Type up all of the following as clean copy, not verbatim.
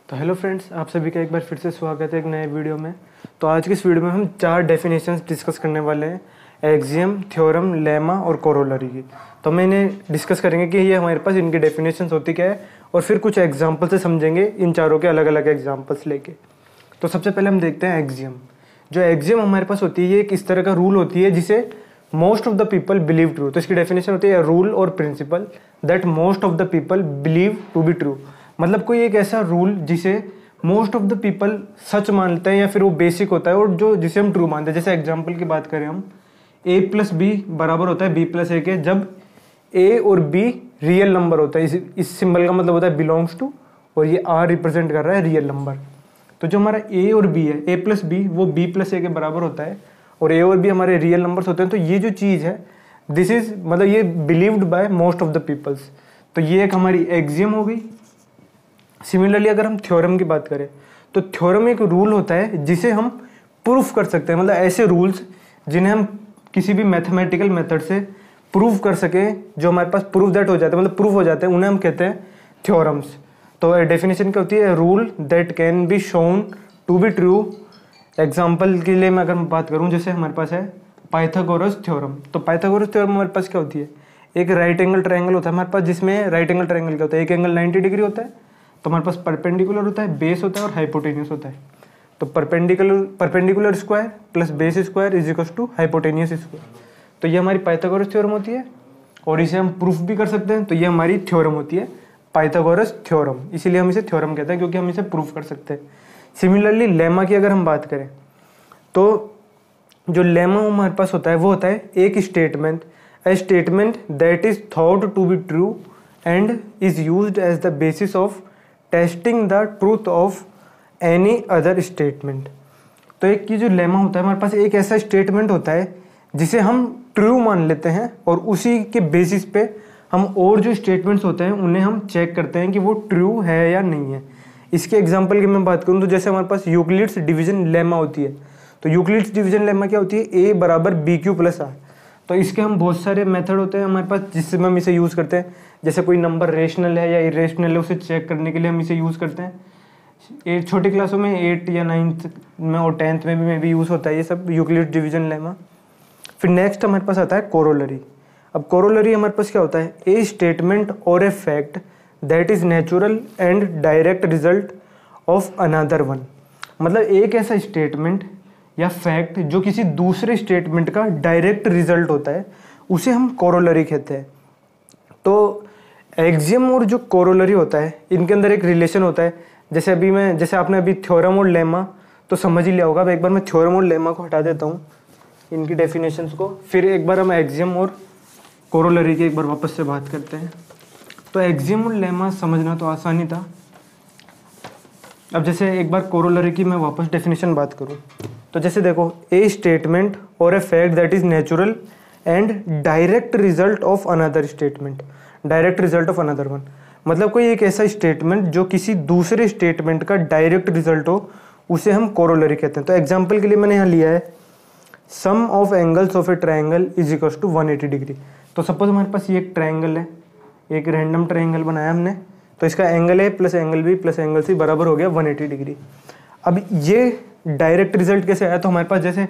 तो hello friends, आप सभी का एक बार फिर से स्वागत है एक नए वीडियो में। तो आज की इस वीडियो में हम 4 डेफिनेशंस डिस्कस करने वाले हैं, एक्सियम, थ्योरम, लेमा और कोरोलरी की। तो मैं इन्हें डिस्कस करेंगे कि ये हमारे पास इनकी डेफिनेशंस होती क्या है और फिर कुछ एग्जाम्पल से समझेंगे इन चारों के अलग अलग एग्जाम्पल्स लेके। तो सबसे पहले हम देखते हैं एक्सियम। जो एक्सियम हमारे पास होती है ये एक इस तरह का रूल होती है जिसे most of the people believe true. तो इसकी डेफिनेशन होती है रूल और principle that most of the people believe to be true. मतलब कोई एक ऐसा रूल जिसे मोस्ट ऑफ द पीपल सच मानते हैं या फिर वो बेसिक होता है और जो जिसे हम ट्रू मानते हैं। जैसे एग्जांपल की बात करें हम, a प्लस बी बराबर होता है b प्लस ए के जब a और b रियल नंबर होता है। इस सिंबल का मतलब होता है बिलोंग्स टू और ये r रिप्रेजेंट कर रहा है रियल नंबर। तो जो हमारा a और b है, a प्लस बी वो b प्लस ए के बराबर होता है और a और b हमारे रियल नंबर्स होते हैं। तो ये जो चीज़ है दिस इज मतलब ये believed by most of the peoples. तो ये एक हमारी एक्सियम हो गई। सिमिलरली अगर हम थ्योरम की बात करें तो थ्योरम एक रूल होता है जिसे हम प्रूफ कर सकते हैं। मतलब ऐसे रूल्स जिन्हें हम किसी भी मैथमेटिकल मेथड से प्रूफ कर सकें, जो हमारे पास प्रूफ दैट हो जाते हैं, मतलब प्रूफ हो जाते हैं, उन्हें हम कहते हैं थ्योरम्स। तो डेफिनेशन क्या होती है? Rule that can be shown to be true. Example के लिए मैं अगर बात करूँ, जैसे हमारे पास है पाइथागोरस थ्योरम। तो पाइथागोरस थ्योरम हमारे पास क्या होती है? एक राइट एंगल ट्रायंगल होता है हमारे पास, जिसमें राइट एंगल ट्रायंगल क्या होता है? एक एंगल 90 डिग्री होता है, तो हमारे पास परपेंडिकुलर होता है, बेस होता है और हाइपोटेन्यूस होता है। तो perpendicular square plus base square is equal to hypotenuse square. तो ये हमारी पाइथागोरस थ्योरम होती है और इसे हम प्रूफ भी कर सकते हैं। तो ये हमारी थ्योरम होती है पाइथागोरस थ्योरम, इसीलिए हम इसे थ्योरम कहते हैं क्योंकि हम इसे प्रूफ कर सकते हैं। सिमिलरली लेमा की अगर हम बात करें तो जो लेमा हमारे पास होता है वो होता है एक statement, a statement that is thought to be true and is used as the basis of testing the truth of any other statement. तो एक की जो लेमा होता है हमारे पास एक ऐसा स्टेटमेंट होता है जिसे हम ट्रू मान लेते हैं और उसी के बेसिस पे हम और जो स्टेटमेंट्स होते हैं उन्हें हम चेक करते हैं कि वो ट्रू है या नहीं है। इसके एग्जांपल की मैं बात करूं तो जैसे हमारे पास यूक्लिड्स डिवीजन लेमा होती है। तो यूक्लिड्स डिवीजन लेमा क्या होती है? a बराबर बी क्यू प्लस आर। तो इसके हम बहुत सारे मेथड होते हैं हमारे पास जिससे हम इसे यूज़ करते हैं। जैसे कोई नंबर रेशनल है या इरेशनल है उसे चेक करने के लिए हम इसे यूज़ करते हैं। छोटी क्लासों में 8 या 9th में और 10th में भी यूज़ होता है ये सब यूक्लिड्स डिवीजन लेमा। फिर नेक्स्ट हमारे पास आता है कोरोलरी। अब कोरोलरी हमारे पास क्या होता है? ए स्टेटमेंट और a fact that is natural and direct result of another one. मतलब एक ऐसा स्टेटमेंट या फैक्ट जो किसी दूसरे स्टेटमेंट का डायरेक्ट रिजल्ट होता है उसे हम कोरोलरी कहते हैं। तो एक्सियम और जो कोरोलरी होता है इनके अंदर एक रिलेशन होता है। जैसे आपने अभी थ्योरम और लेमा तो समझ ही लिया होगा। अब एक बार मैं थ्योरम और लेमा को हटा देता हूँ इनकी डेफिनेशंस को, फिर एक बार हम एक्सियम और कोरोलरी की एक बार वापस से बात करते हैं। तो एक्सियम और लेमा समझना तो आसान ही था। अब जैसे एक बार कोरोलरी की मैं वापस डेफिनेशन बात करूं तो जैसे देखो, ए स्टेटमेंट और a fact that is natural and direct result of another statement, direct result of another one. मतलब कोई एक ऐसा स्टेटमेंट जो किसी दूसरे स्टेटमेंट का डायरेक्ट रिजल्ट हो उसे हम कोरोलरी कहते हैं। तो एग्जाम्पल के लिए मैंने यहाँ लिया है sum of angles of a triangle is equal to 180 degree. तो सपोज हमारे पास ये एक ट्राइंगल है, एक रैंडम ट्राइंगल बनाया हमने, तो इसका angle A plus angle B plus angle C बराबर हो गया 180 डिग्री। अब ये डायरेक्ट रिजल्ट कैसे आया? तो हमारे पास जैसे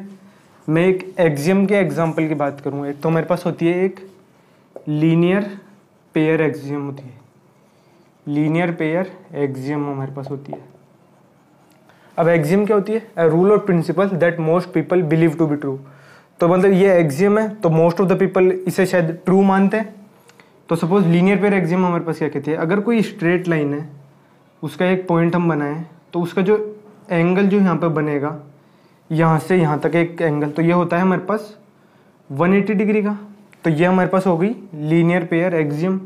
मैं एक एक्सियम के एग्जांपल की बात करूँ, एक तो हमारे पास होती है एक लीनियर पेयर एक्सियम होती है, लीनियर पेयर एक्सियम हमारे पास होती है। अब एक्सियम क्या होती है? ए रूल और principle that most people believe to be true. तो मतलब ये एक्सियम है तो मोस्ट ऑफ द पीपल इसे शायद ट्रू मानते हैं। तो सपोज लीनियर पेयर एक्सियम हमारे पास क्या कहती है? अगर कोई स्ट्रेट लाइन है उसका एक पॉइंट हम बनाएं तो उसका जो एंगल जो यहाँ पर बनेगा यहाँ से यहाँ तक एक एंगल, तो ये होता है हमारे पास 180 डिग्री का। तो ये हमारे पास हो गई लीनियर पेयर एक्सियम।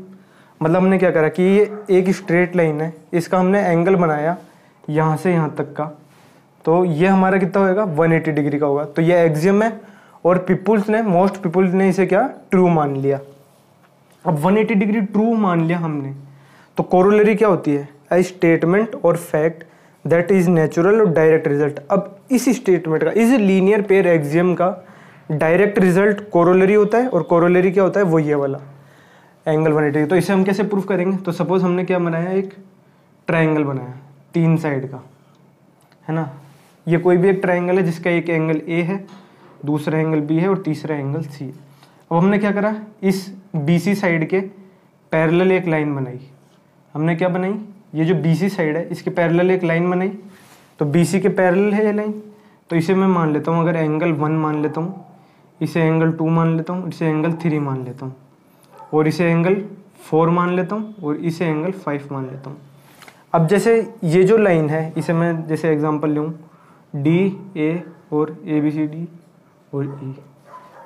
मतलब हमने क्या करा कि ये एक स्ट्रेट लाइन है, इसका हमने एंगल बनाया यहाँ से यहाँ तक का, तो ये हमारा कितना होगा? 180 डिग्री का होगा। तो ये एक्सियम है और मोस्ट पीपुल्स ने इसे क्या ट्रू मान लिया। अब 180 डिग्री ट्रू मान लिया हमने, तो कोरोलरी क्या होती है? ए स्टेटमेंट और फैक्ट दैट इज नेचुरल और डायरेक्ट रिजल्ट। अब इस स्टेटमेंट का, इस लीनियर पेयर एक्सियम का डायरेक्ट रिजल्ट कोरोलरी होता है और कोरोलरी क्या होता है? वो ये वाला एंगल 180। तो इसे हम कैसे प्रूफ करेंगे? तो सपोज हमने क्या बनाया, एक ट्रायंगल बनाया, 3 साइड का, है ना। ये कोई भी एक ट्राइंगल है जिसका एक एंगल ए है, दूसरा एंगल बी है और तीसरा एंगल सी है। अब हमने क्या करा, इस BC साइड के पैरेलल एक लाइन बनाई। हमने क्या बनाई, ये जो BC साइड है इसके पैरेलल एक लाइन बनाई, तो BC के पैरेलल है ये लाइन, तो इसे मैं मान लेता हूँ, अगर एंगल 1 मान लेता हूँ, इसे एंगल 2 मान लेता हूँ, इसे एंगल 3 मान लेता हूँ, और इसे एंगल 4 मान लेता हूँ, और इसे एंगल 5 मान लेता हूँ। अब जैसे ये जो लाइन है इसे मैं जैसे एग्जांपल लूँ DA और ABCD और E,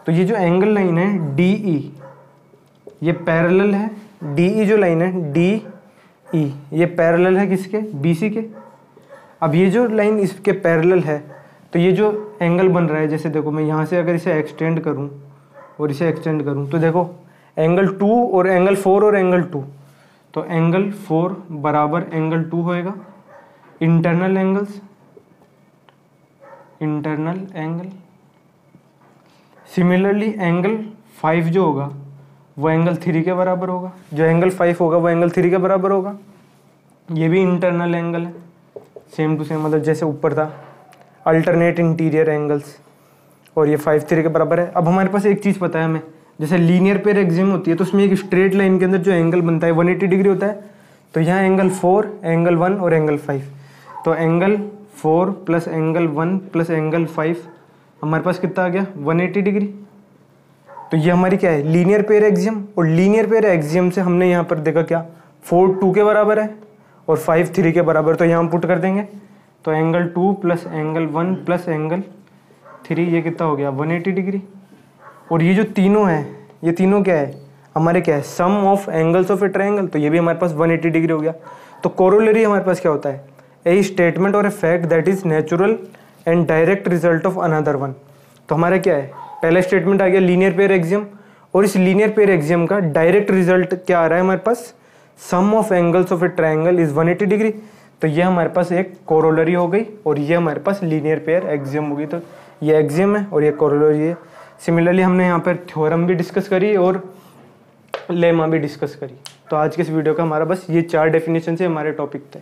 तो ये जो एंगल लाइन है DE ये पैरेलल है, DE जो लाइन है DE ये पैरेलल है किसके, BC के। अब ये जो लाइन इसके पैरेलल है, तो ये जो एंगल बन रहा है, जैसे देखो मैं यहाँ से अगर इसे एक्सटेंड करूँ और इसे एक्सटेंड करूँ, तो देखो एंगल 2 और एंगल 4 और एंगल 2, तो एंगल 4 बराबर एंगल 2 होएगा। Internal angles, internal angle. Similarly angle 5 जो होगा वो एंगल 3 के बराबर होगा, जो एंगल 5 होगा वो एंगल 3 के बराबर होगा। ये भी इंटरनल एंगल है, सेम टू सेम, मतलब जैसे ऊपर था अल्टरनेट इंटीरियर एंगल्स, और ये 5 3 के बराबर है। अब हमारे पास एक चीज़ पता है हमें, जैसे लीनियर पेयर एक्सियम होती है तो उसमें एक स्ट्रेट लाइन के अंदर जो एंगल बनता है 180 डिग्री होता है, तो यहाँ एंगल 4, एंगल 1 और एंगल 5, तो angle 4 plus angle 1 plus angle 5 हमारे पास कितना आ गया, 180 डिग्री। तो ये हमारी क्या है, लीनियर पेयर एक्सियम। और लीनियर पेयर एक्सियम से हमने यहाँ पर देखा क्या, 4 2 के बराबर है और 5 3 के बराबर, तो यहाँ हम पुट कर देंगे, तो angle 2 plus angle 1 plus angle 3 ये कितना हो गया, 180 डिग्री। और ये जो तीनों हैं, ये तीनों क्या है हमारे, क्या है, sum of angles of a triangle, तो ये भी हमारे पास 180 डिग्री हो गया। तो कोरोलरी हमारे पास क्या होता है, ए स्टेटमेंट और a fact that is natural and direct result of another one. तो हमारा क्या है, पहला स्टेटमेंट आ गया लीनियर पेयर एक्सियम, और इस लीनियर पेयर एक्सियम का डायरेक्ट रिजल्ट क्या आ रहा है हमारे पास, sum of angles of a triangle is 180 degree. तो ये हमारे पास एक कोरोलरी हो गई, और ये हमारे पास लीनियर पेयर एक्सियम होगी। तो ये एक्सियम है और ये कोरोलरी है। सिमिलरली हमने यहाँ पर थ्योरम भी डिस्कस करी और लेमा भी डिस्कस करी। तो आज के इस वीडियो का हमारा बस ये 4 डेफिनेशन से हमारे टॉपिक थे।